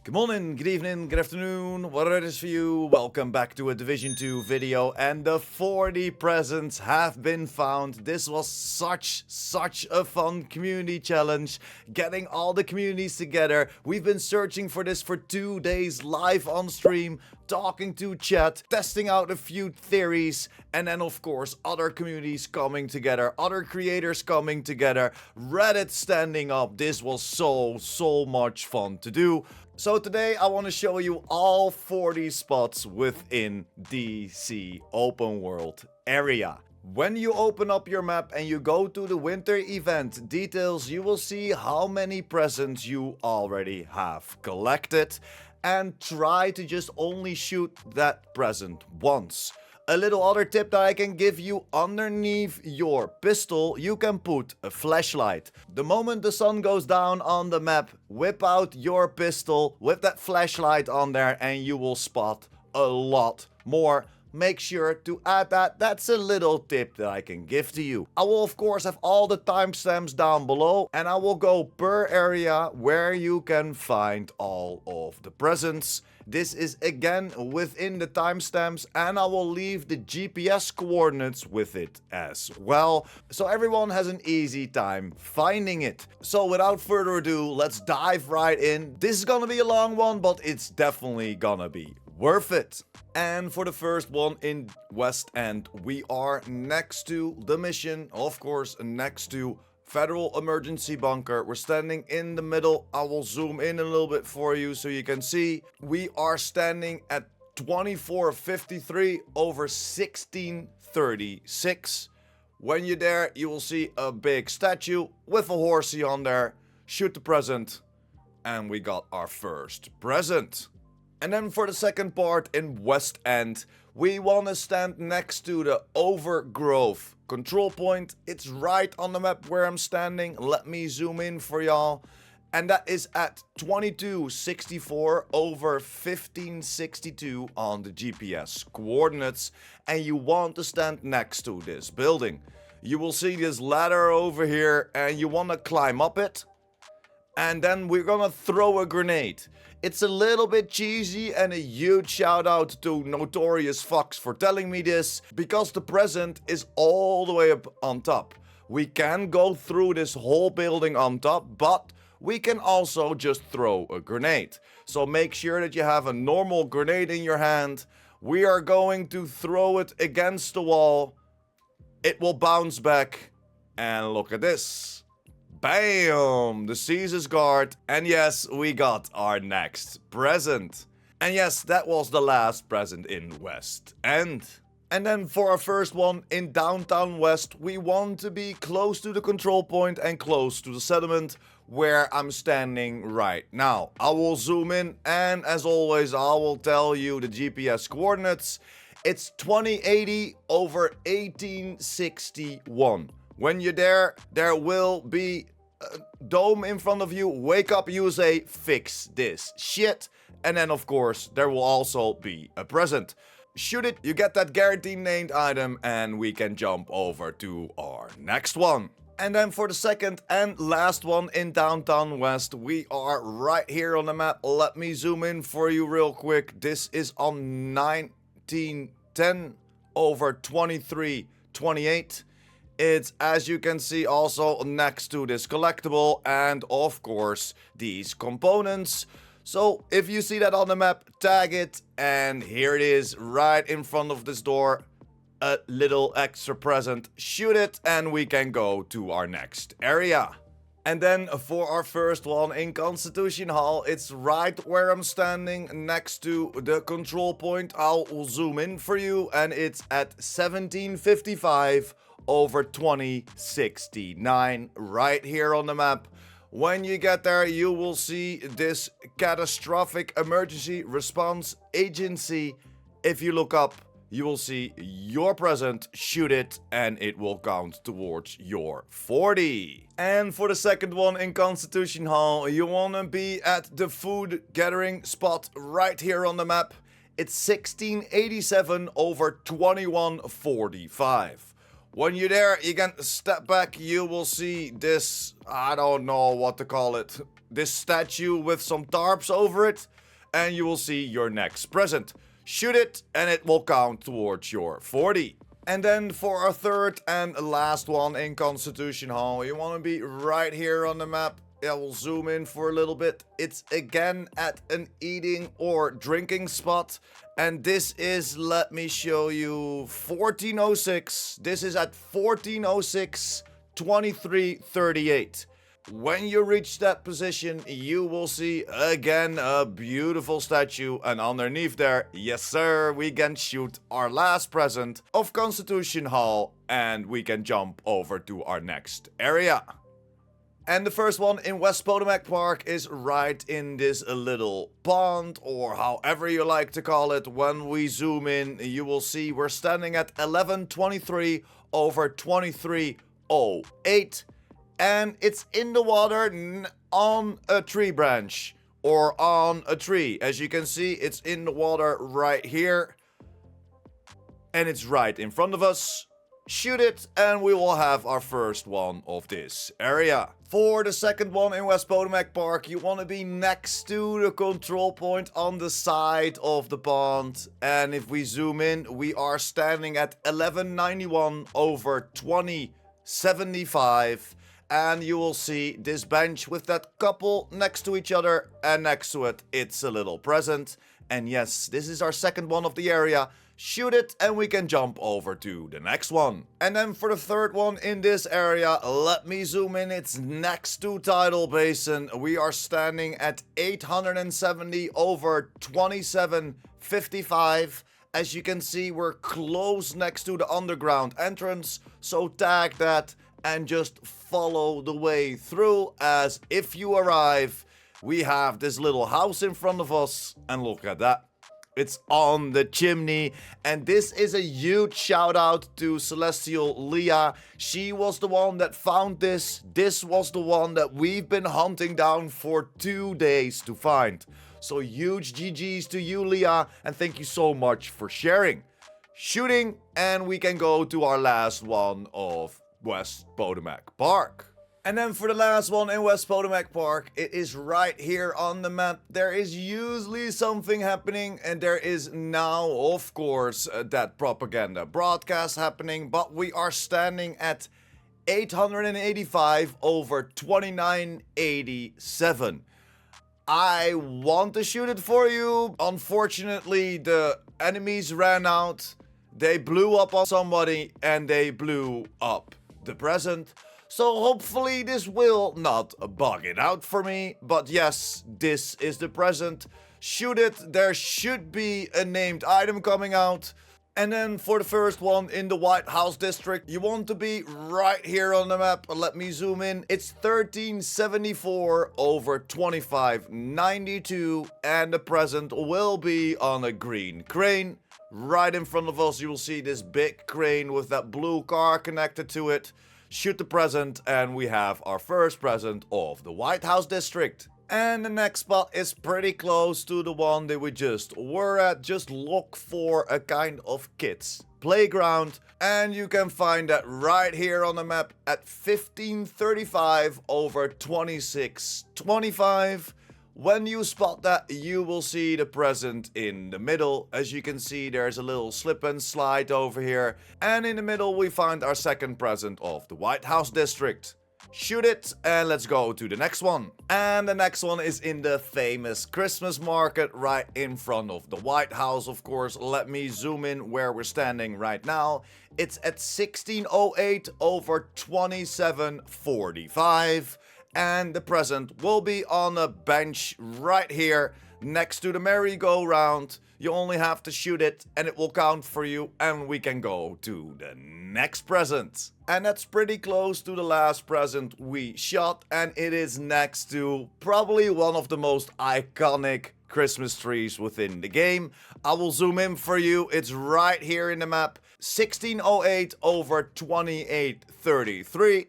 Good morning, good evening, good afternoon, whatever it is for you. Welcome back to a Division 2 video, and the 40 presents have been found. This was such a fun community challenge, getting all the communities together. We've been searching for this for 2 days live on stream, talking to chat, testing out a few theories, and then of course other communities coming together, other creators coming together, Reddit standing up. This was so much fun to do. So today I want to show you all 40 spots within DC open world area. When you open up your map and you go to the winter event details, you will see how many presents you already have collected, and try to just only shoot that present once. A little other tip that I can give you: underneath your pistol you can put a flashlight. The moment the sun goes down on the map, whip out your pistol with that flashlight on there and you will spot a lot more. Make sure to add that. That's a little tip that I can give to you. I will of course have all the timestamps down below, and I will go per area where you can find all of the presents. This is again within the timestamps, and I will leave the GPS coordinates with it as well, so everyone has an easy time finding it. So without further ado, let's dive right in. This is gonna be a long one, but it's definitely gonna be worth it. And for the first one in West End, we are next to the mission, of course, next to Federal Emergency Bunker. We're standing in the middle. I will zoom in a little bit for you so you can see. We are standing at 2453 over 1636. When you're there, you will see a big statue with a horsey on there. Shoot the present, and we got our first present. And then for the second part in West End, we want to stand next to the Overgrowth control point. It's right on the map where I'm standing. Let me zoom in for y'all. And that is at 2264 over 1562 on the GPS coordinates. And you want to stand next to this building. You will see this ladder over here, and you want to climb up it. And then we're gonna throw a grenade. It's a little bit cheesy, and a huge shout out to Notorious Fox for telling me this, because the present is all the way up on top. We can go through this whole building on top, but we can also just throw a grenade. So make sure that you have a normal grenade in your hand. We are going to throw it against the wall. It will bounce back, and look at this. Bam! The Caesar's Guard. And yes, we got our next present. And yes, that was the last present in West End. And then for our first one in Downtown West, we want to be close to the control point and close to the settlement where I'm standing right now. I will zoom in, and as always, I will tell you the GPS coordinates. It's 2080 over 1861. When you're there, there will be a dome in front of you. Wake up USA, fix this shit. And then of course, there will also be a present. Shoot it, you get that guaranteed named item, and we can jump over to our next one. And then for the second and last one in Downtown West, we are right here on the map. Let me zoom in for you real quick. This is on 1910 over 2328. It's, as you can see, also next to this collectible and of course these components. So if you see that on the map, tag it, and here it is right in front of this door. A little extra present. Shoot it, and we can go to our next area. And then for our first one in Constitution Hall, it's right where I'm standing next to the control point. I'll zoom in for you, and it's at 1755 over 2069 right here on the map. When you get there, you will see this Catastrophic Emergency Response Agency. If you look up, you will see your present. Shoot it, and it will count towards your 40. And for the second one in Constitution Hall, you want to be at the food gathering spot right here on the map. It's 1687 over 2145. When you're there, you can step back. You will see this, I don't know what to call it, this statue with some tarps over it, and you will see your next present. Shoot it, and it will count towards your 40. And then for our third and last one in Constitution Hall, you want to be right here on the map. I will zoom in for a little bit. It's again at an eating or drinking spot. And this is, let me show you, 1406. This is at 1406, 2338. When you reach that position, you will see again a beautiful statue, and underneath there, yes sir, we can shoot our last present of Constitution Hall, and we can jump over to our next area. And the first one in West Potomac Park is right in this little pond, or however you like to call it. When we zoom in, you will see we're standing at 1123 over 2308. And it's in the water on a tree branch or on a tree. As you can see, it's in the water right here. And it's right in front of us. Shoot it, and we will have our first one of this area. For the second one in West Potomac Park, you want to be next to the control point on the side of the pond. And if we zoom in, we are standing at 1191 over 2075. And you will see this bench with that couple next to each other, and next to it, it's a little present. And yes, this is our second one of the area. Shoot it, and we can jump over to the next one. And then for the third one in this area, let me zoom in. It's next to Tidal Basin. We are standing at 870 over 2755. As you can see, we're close next to the underground entrance, so tag that and just follow the way through, as if you arrive, we have this little house in front of us, and look at that. It's on the chimney, and this is a huge shout out to Celestial Leah. She was the one that found this. This was the one that we've been hunting down for 2 days to find. So huge GG's to you, Leah, and thank you so much for sharing. Shooting, and we can go to our last one of West Potomac Park. And then for the last one in West Potomac Park, it is right here on the map. There is usually something happening, and there is now, of course, that propaganda broadcast happening, but we are standing at 885 over 2987. I want to shoot it for you. Unfortunately, the enemies ran out. They blew up on somebody, and they blew up the present. So hopefully this will not bug it out for me. But yes, this is the present. Shoot it. There should be a named item coming out. And then for the first one in the White House District, you want to be right here on the map. Let me zoom in. It's 1374 over 2592. And the present will be on a green crane. Right in front of us, you will see this big crane with that blue car connected to it. Shoot the present, and we have our first present of the White House District. And the next spot is pretty close to the one that we just were at. Just look for a kind of kids playground, and you can find that right here on the map at 1535 over 2625. When you spot that, you will see the present in the middle. As you can see, there's a little slip and slide over here. And in the middle, we find our second present of the White House District. Shoot it, and let's go to the next one. And the next one is in the famous Christmas market right in front of the White House, of course. Let me zoom in where we're standing right now. It's at 1608 over 2745. And the present will be on a bench right here next to the merry-go-round. You only have to shoot it, and it will count for you, and we can go to the next present. And that's pretty close to the last present we shot, and it is next to probably one of the most iconic Christmas trees within the game. I will zoom in for you. It's right here in the map. 1608 over 2833.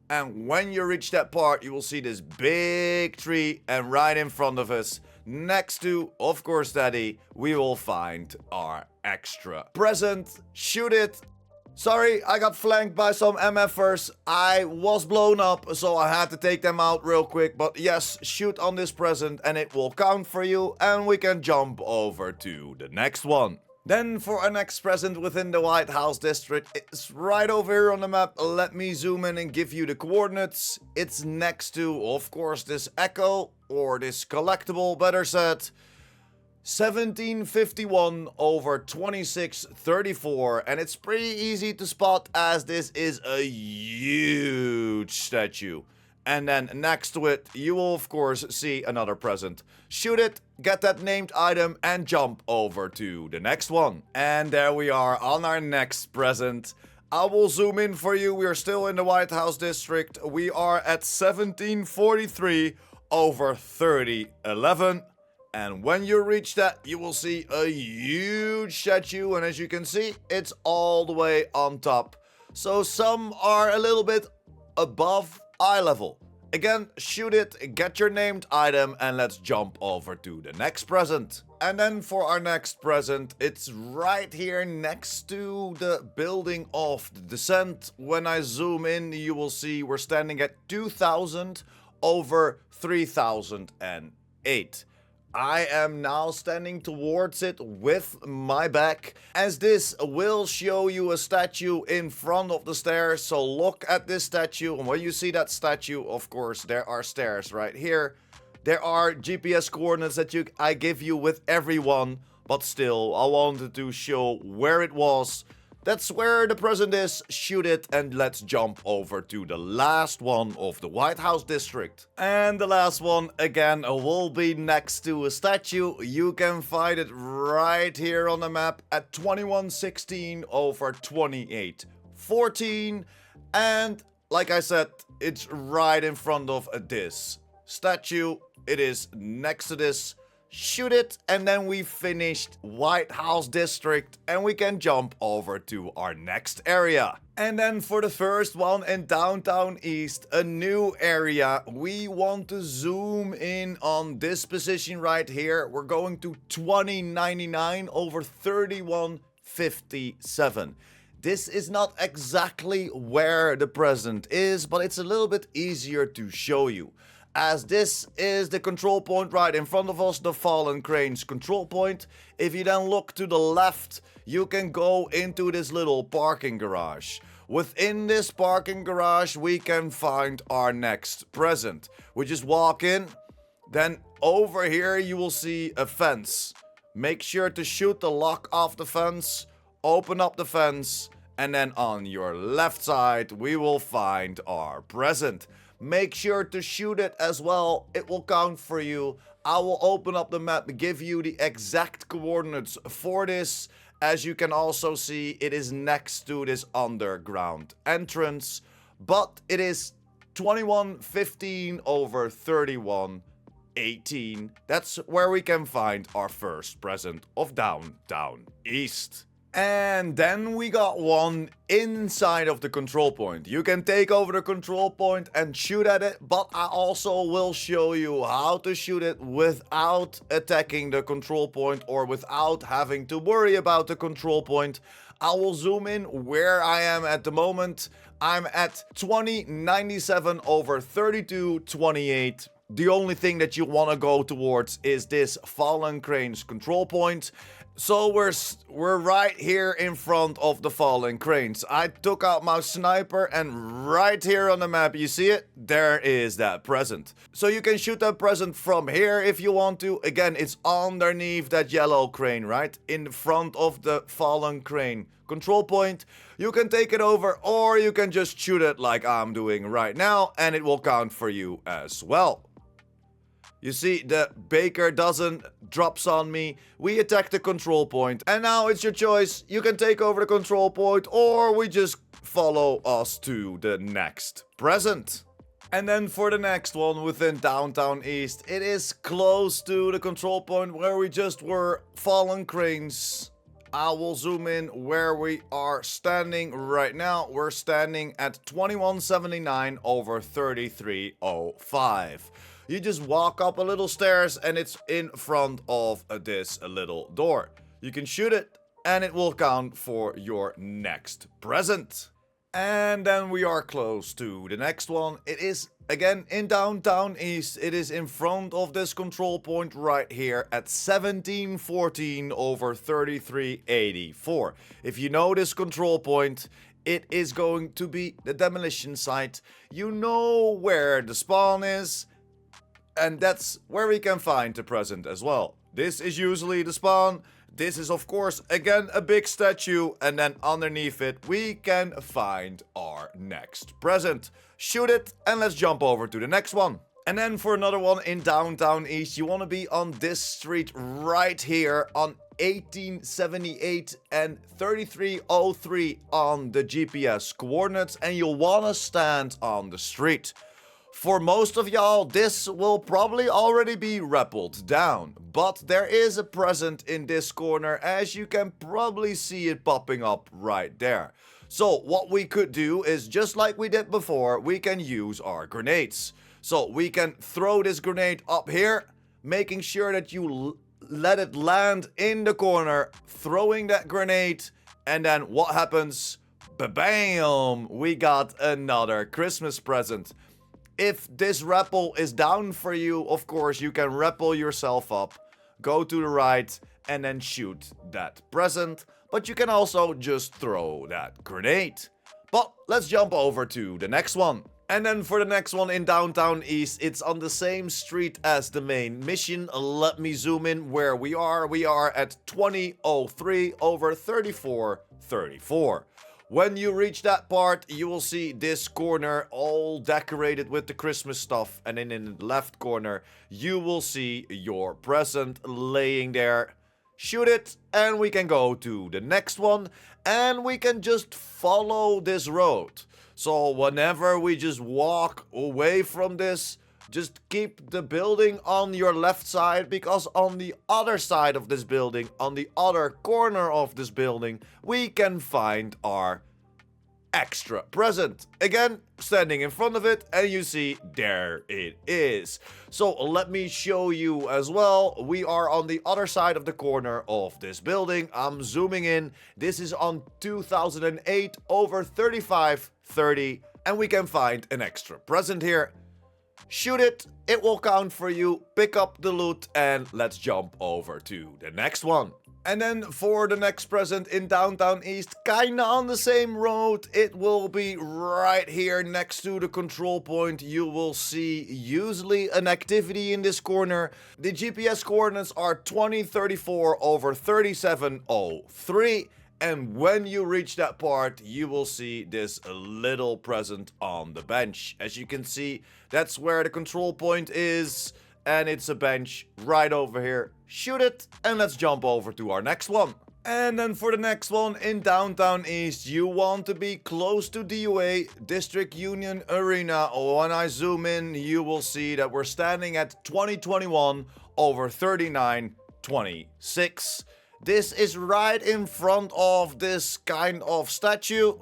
And when you reach that part, you will see this big tree, and right in front of us, next to, of course, Daddy, we will find our extra present. Shoot it. Sorry, I got flanked by some MFers. I was blown up, so I had to take them out real quick. But yes, shoot on this present and it will count for you. And we can jump over to the next one. Then for our next present within the White House district, it's right over here on the map. Let me zoom in and give you the coordinates. It's next to, of course, this echo, or this collectible, better said. 1751 over 2634, and it's pretty easy to spot as this is a huge statue. And then next to it, you will of course see another present. Shoot it, get that named item, and jump over to the next one. And there we are on our next present. I will zoom in for you. We are still in the White House district. We are at 1743 over 3011. And when you reach that, you will see a huge statue. And as you can see, it's all the way on top. So some are a little bit above eye level. Again, shoot it, get your named item, and let's jump over to the next present. And then for our next present, it's right here next to the building of the descent. When I zoom in, you will see we're standing at 2000 over 3008. I am now standing towards it with my back, as this will show you a statue in front of the stairs. So look at this statue, and when you see that statue, of course, there are stairs right here. There are GPS coordinates that I give you with everyone, but still, I wanted to show where it was. That's where the present is. Shoot it, and let's jump over to the last one of the White House district. And the last one, again, will be next to a statue. You can find it right here on the map at 2116 over 2814. And like I said, it's right in front of this statue. It is next to this. Shoot it, and then we finished White House district, and we can jump over to our next area. And then for the first one in downtown East, a new area, we want to zoom in on this position right here. We're going to 2099 over 3157. This is not exactly where the present is, but it's a little bit easier to show you, as this is the control point right in front of us, the Fallen Cranes control point. If you then look to the left, you can go into this little parking garage. Within this parking garage, we can find our next present. We just walk in, then over here you will see a fence. Make sure to shoot the lock off the fence, open up the fence, and then on your left side, we will find our present. Make sure to shoot it as well. It will count for you. I will open up the map, give you the exact coordinates for this. As you can also see, it is next to this underground entrance. But it is 2115 over 3118. That's where we can find our first present of downtown East. And then we got one inside of the control point. You can take over the control point and shoot at it, but I also will show you how to shoot it without attacking the control point or without having to worry about the control point. I will zoom in where I am at the moment. I'm at 2097 over 3228. The only thing that you want to go towards is this Fallen Cranes control point. So we're right here in front of the Fallen Cranes. I took out my sniper, and right here on the map, you see it? There is that present. So you can shoot that present from here if you want to. Again, it's underneath that yellow crane, right? In front of the Fallen Crane control point. You can take it over, or you can just shoot it like I'm doing right now, and it will count for you as well. You see, the baker doesn't drops on me. We attack the control point. And now it's your choice. You can take over the control point, or we just follow us to the next present. And then for the next one within downtown East, it is close to the control point where we just were. Fallen Cranes. I will zoom in where we are standing right now. We're standing at 2179 over 3305. You just walk up a little stairs and it's in front of this little door. You can shoot it, and it will count for your next present. And then we are close to the next one. It is again in downtown east. It is in front of this control point right here at 1714 over 3384. If you know this control point, it is going to be the demolition site. You know where the spawn is, and that's where we can find the present as well. This is usually the spawn. This is of course again a big statue, and then underneath it we can find our next present. Shoot it and let's jump over to the next one. And then for another one in downtown east, you want to be on this street right here on 1878 and 3303 on the GPS coordinates, and you'll want to stand on the street. For most of y'all, this will probably already be rappelled down, but there is a present in this corner, as you can probably see it popping up right there. So what we could do is, just like we did before, we can use our grenades. So we can throw this grenade up here, making sure that you let it land in the corner, throwing that grenade, and then what happens? Ba-bam! We got another Christmas present. If this rappel is down for you, of course, you can rappel yourself up, go to the right, and then shoot that present. But you can also just throw that grenade. But let's jump over to the next one. And then for the next one in downtown east, it's on the same street as the main mission. Let me zoom in where we are. We are at 2003 over 3434. When you reach that part, you will see this corner all decorated with the Christmas stuff. And then in the left corner, you will see your present laying there. Shoot it, and we can go to the next one. And we can just follow this road. So whenever we just walk away from this, just keep the building on your left side, because on the other side of this building, on the other corner of this building, we can find our extra present. Again, standing in front of it, and you see there it is. So let me show you as well. We are on the other side of the corner of this building. I'm zooming in. This is on 2008 over 3530, and we can find an extra present here. Shoot it, it will count for you, pick up the loot, and let's jump over to the next one. And then for the next present in downtown east, kinda on the same road, it will be right here next to the control point. You will see usually an activity in this corner. The GPS coordinates are 2034 over 3703. And when you reach that part, you will see this little present on the bench. As you can see, that's where the control point is. And it's a bench right over here. Shoot it, and let's jump over to our next one. And then for the next one in downtown east, you want to be close to DUA, District Union Arena. When I zoom in, you will see that we're standing at 2021 over 3926. This is right in front of this kind of statue.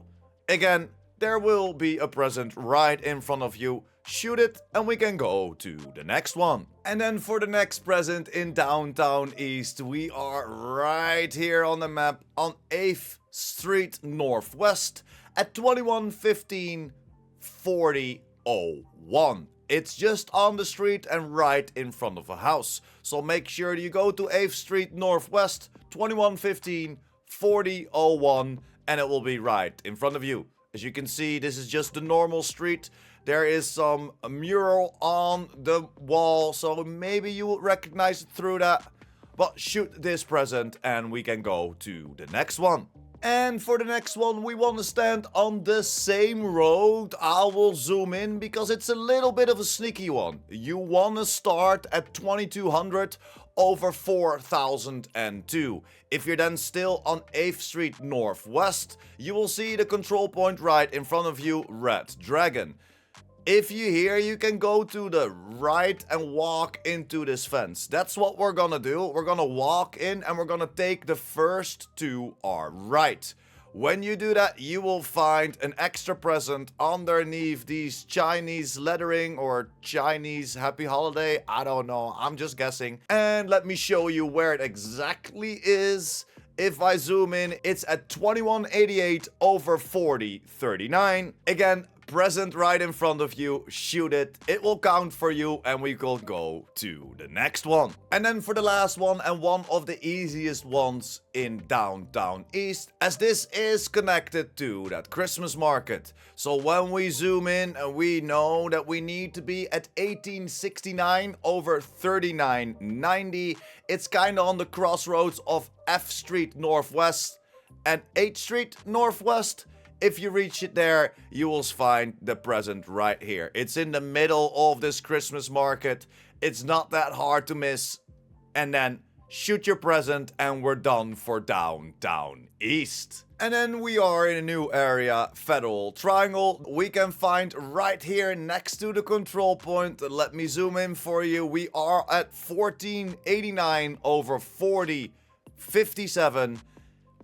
Again, there will be a present right in front of you. Shoot it, and we can go to the next one. And then for the next present in downtown east, we are right here on the map on 8th Street Northwest at 2115 4001. It's just on the street and right in front of a house. So make sure you go to 8th Street Northwest 2115 4001, and it will be right in front of you. As you can see, this is just the normal street. There is some mural on the wall, so maybe you will recognize it through that. But shoot this present, and we can go to the next one. And for the next one, we want to stand on the same road. I will zoom in because it's a little bit of a sneaky one. You want to start at 2200 over 4002. If you're then still on 8th Street Northwest, you will see the control point right in front of you, Red Dragon. If you here, you can go to the right and walk into this fence. That's what we're gonna do. We're gonna walk in and we're gonna take the first to our right. When you do that, you will find an extra present underneath these Chinese lettering or Chinese happy holiday. I don't know. I'm just guessing. And let me show you where it exactly is. If I zoom in, it's at 2188 over 4039. Again, present right in front of you, shoot it, it will count for you, and we will go to the next one. And then for the last one, and one of the easiest ones in downtown East, as this is connected to that Christmas market. So when we zoom in, we know that we need to be at 1869 over 3990. It's kind of on the crossroads of F Street Northwest and 8th Street Northwest. If you reach it there, you will find the present right here. It's in the middle of this Christmas market. It's not that hard to miss. And then shoot your present and we're done for downtown East. And then we are in a new area, Federal Triangle. We can find right here next to the control point. Let me zoom in for you. We are at 1489 over 4057.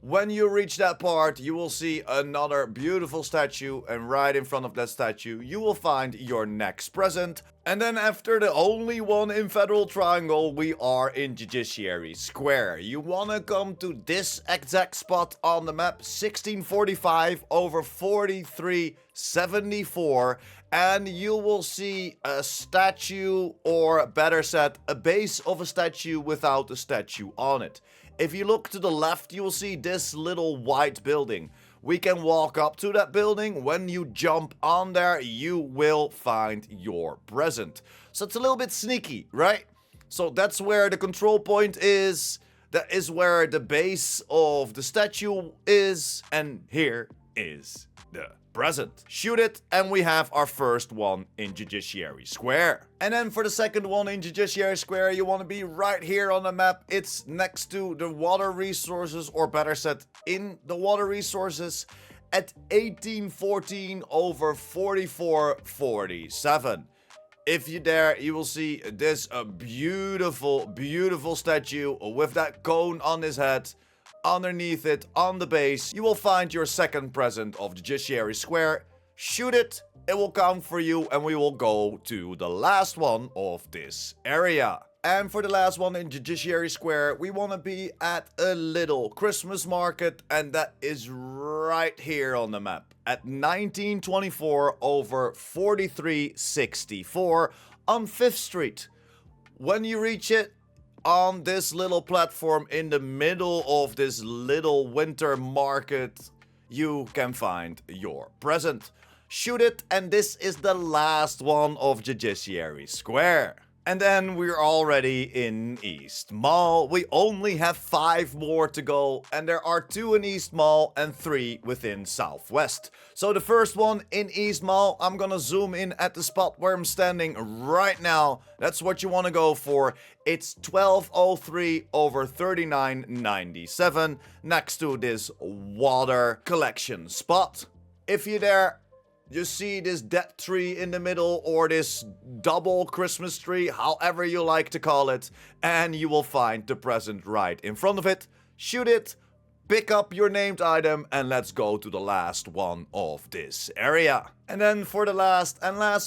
When you reach that part, you will see another beautiful statue, and right in front of that statue, you will find your next present. And then after the only one in Federal Triangle, we are in Judiciary Square. You want to come to this exact spot on the map, 1645 over 4374, and you will see a statue, or better said, a base of a statue without a statue on it. If you look to the left, you will see this little white building. We can walk up to that building. When you jump on there, you will find your present. So it's a little bit sneaky, right? So that's where the control point is. That is where the base of the statue is. And here is the present. Shoot it, and we have our first one in Judiciary Square. And then for the second one in Judiciary Square, you want to be right here on the map. It's next to the water resources, or better said, in the water resources at 1814 over 4447. If you dare, you will see this beautiful, beautiful statue with that cone on his head. Underneath it, on the base, you will find your second present of Judiciary Square. Shoot it, it will count for you, and we will go to the last one of this area. And for the last one in Judiciary Square, we want to be at a little Christmas market, and that is right here on the map at 1924 over 4364 on 5th Street. When you reach it, on this little platform in the middle of this little winter market, you can find your present. Shoot it, and this is the last one of Judiciary Square. And then we're already in East Mall. We only have 5 more to go, and there are 2 in East Mall and 3 within Southwest. So the first one in East Mall, I'm gonna zoom in at the spot where I'm standing right now. That's what you want to go for. It's 1203 over 3997 next to this water collection spot. If you're there, you see this dead tree in the middle, or this double Christmas tree, however you like to call it, and you will find the present right in front of it. Shoot it, pick up your named item, and let's go to the last one of this area. And then for the last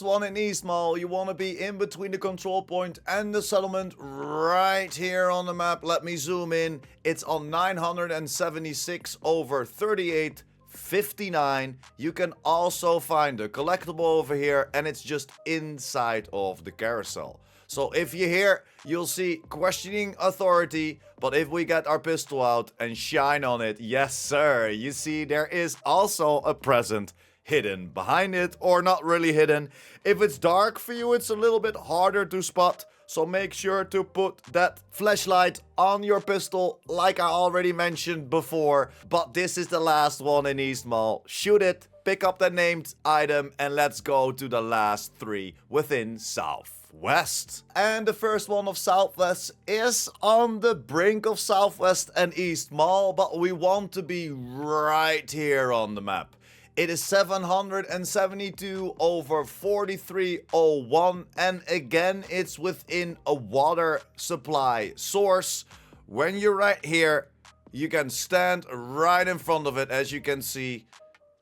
one in East Mall, you want to be in between the control point and the settlement right here on the map. Let me zoom in. It's on 976 over 3859. You can also find a collectible over here, and it's just inside of the carousel. So if you're here, you'll see questioning authority, but if we get our pistol out and shine on it, yes sir, you see there is also a present hidden behind it, or not really hidden. If it's dark for you, it's a little bit harder to spot. So make sure to put that flashlight on your pistol, like I already mentioned before. But this is the last one in East Mall. Shoot it, pick up the named item, and let's go to the last 3 within Southwest. And the first one of Southwest is on the brink of Southwest and East Mall, but we want to be right here on the map. It is 772 over 4301, and again, it's within a water supply source. When you're right here, you can stand right in front of it. As you can see,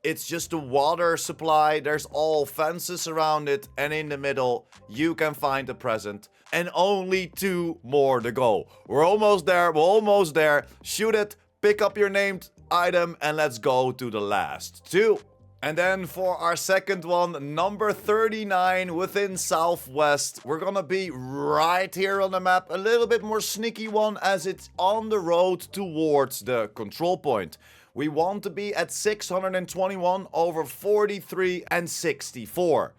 it's just a water supply. There's all fences around it, and in the middle, you can find a present. And only 2 more to go. We're almost there. Shoot it. pick up your named item, and let's go to the last 2. And then for our second one, number 39 within Southwest. We're gonna be right here on the map. A little bit more sneaky one as it's on the road towards the control point. We want to be at 621 over 43 and 64.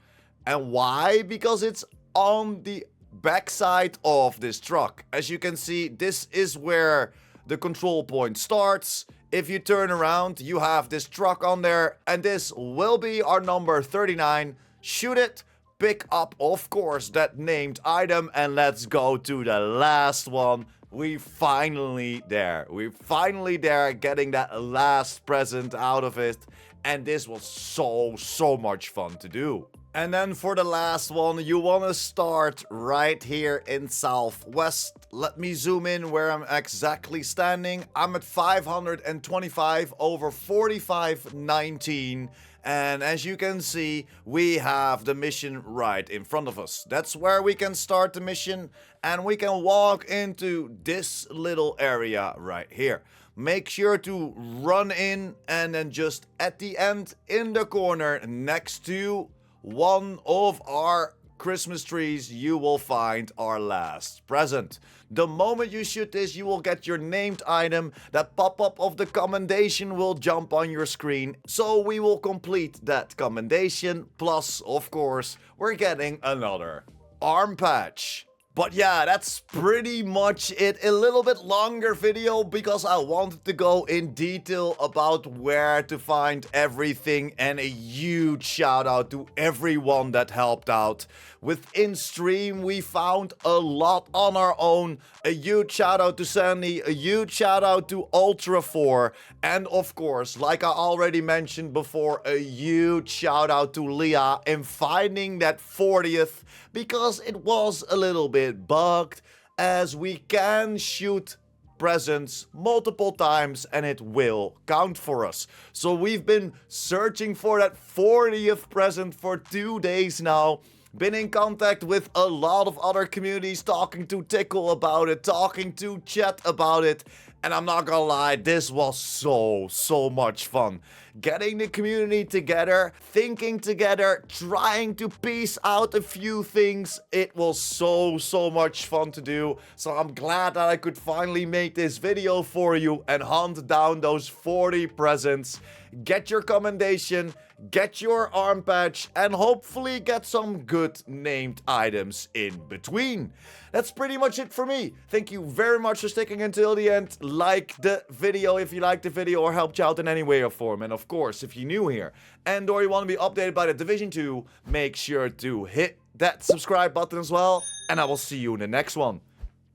And why? Because it's on the backside of this truck. As you can see, this is where the control point starts. If you turn around, you have this truck on there, and this will be our number 39. Shoot it, pick up, of course, that named item, and let's go to the last one. We're finally there. We're finally there, getting that last present out of it, and this was so much fun to do. And then for the last one, you want to start right here in Southwest. Let me zoom in where I'm exactly standing. I'm at 525 over 4519. And as you can see, we have the mission right in front of us. That's where we can start the mission, and we can walk into this little area right here. Make sure to run in, and then just at the end in the corner next to one of our Christmas trees, you will find our last present. The moment you shoot this, you will get your named item. That pop-up of the commendation will jump on your screen. So we will complete that commendation. Plus, of course, we're getting another arm patch. But yeah, that's pretty much it. A little bit longer video because I wanted to go in detail about where to find everything, and a huge shout out to everyone that helped out. Within stream, we found a lot on our own. A huge shout out to Sandy, a huge shout out to Ultra4, and of course, like I already mentioned before, a huge shout out to Leah in finding that 40th, because it was a little bit bugged, as we can shoot presents multiple times and it will count for us. So we've been searching for that 40th present for 2 days now. Been in contact with a lot of other communities, talking to Tickle about it, talking to Chat about it, and I'm not gonna lie, this was so much fun. Getting the community together, thinking together, trying to piece out a few things. It was so much fun to do. So I'm glad that I could finally make this video for you and hunt down those 40 presents. Get your commendation, get your arm patch, and hopefully get some good named items in between. That's pretty much it for me. Thank you very much for sticking until the end. Like the video if you liked the video or helped you out in any way or form. And of course, if you're new here and or you want to be updated by the Division 2, make sure to hit that subscribe button as well. And I will see you in the next one.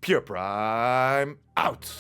Pure Prime out.